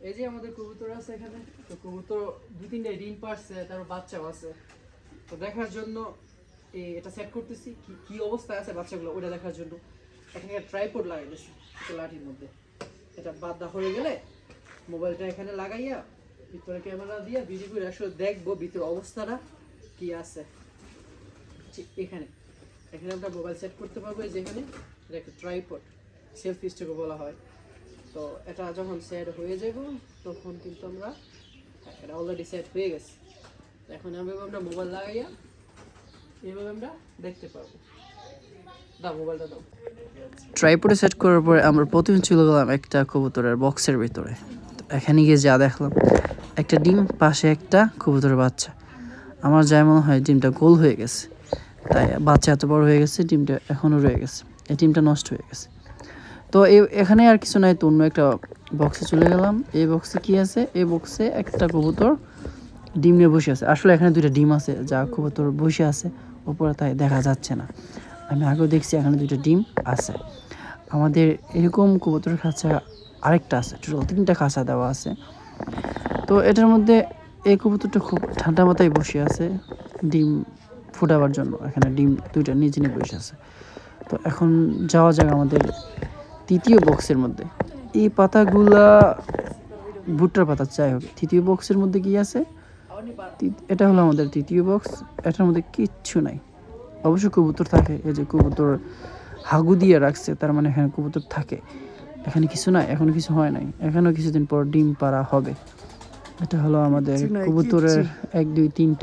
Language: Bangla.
এই যে আমাদের কবুতর আছে এখানে, তো কবুতর 2-3টা ডিম পারছে, তারপর বাচ্চাও আছে। তো দেখার জন্য এটা সেট করতেছি কি অবস্থায় আছে বাচ্চাগুলো, ওটা দেখার জন্য এখানে ট্রাইপড লাগাই দিয়েছি লাঠির মধ্যে। এটা বাঁধা হয়ে গেলে মোবাইলটা এখানে লাগাইয়া ভিতরে ক্যামেরা দিয়ে ভিডিও করে আসলে দেখবো ভিতরে অবস্থাটা কি আছে। এখানে এখানে আমরা মোবাইল সেট করতে পারবো, যেখানে এটা একটা ট্রাইপড সেলফি স্টিকও বলা হয়। তো এটা যখন সেট হয়ে যাব তখন কিন্তু আমরা, এটা অলরেডি সেট হয়ে গেছে, এখন আমরা মোবাইল লাগাইয়া এইভাবে আমরা দেখতে পারবো। দাও মোবাইলটা দাও। ট্রাইপডে সেট করার পরে আমরা প্রথমে চলে গেলাম একটা কবুতরের বক্সের ভিতরে। তো এখানে গিয়ে যা দেখলাম, একটা ডিম, পাশে একটা কবুতরের বাচ্চা। আমার যাই মনে হয় ডিমটা গোল হয়ে গেছে, তাই বাচ্চা এত বড় হয়ে গেছে, ডিমটা এখনও রয়ে গেছে, এই ডিমটা নষ্ট হয়ে গেছে। তো এখানে আর কিছু নাই, তো অন্য একটা বক্সে চলে গেলাম। এই বক্সে কি আছে? এই বক্সে একটা কবুতর ডিম নিয়ে বসে আছে। আসলে এখানে 2টা ডিম আছে, যা কবুতর বসে আছে উপরে, তাই দেখা যাচ্ছে না। আমি আগেও দেখছি এখানে 2টা ডিম আছে। আমাদের এরকম কবুতরের খাঁচা আরেকটা আছে, টোটাল 3টা খাঁচা দেওয়া আছে। তো এটার মধ্যে এই কবুতরটা খুব ঠান্ডা মাথায় বসে আছে ডিম ফুটাবার জন্য। এখানে ডিম 2টা নিচে নিয়ে বসে আছে। তো এখন যাওয়া যাক আমাদের 3য় বক্সের মধ্যে। এই পাতাগুলা ভুট্টার পাতা, যাই হোক 3য় বক্সের মধ্যে কি আছে? এটা হলো আমাদের 3য় বক্স। এটার মধ্যে কিচ্ছু নাই। অবশ্য কবুতর থাকে, এই যে কবুতর হাগু দিয়ে রাখছে, তার মানে এখানে কবুতর থাকে। এখানে কিছু নাই, এখনো কিছু হয় নাই, এখানেও কিছুদিন পর ডিম পাড়া হবে। এটা হলো আমাদের কবুতরের 1, 2, 3টা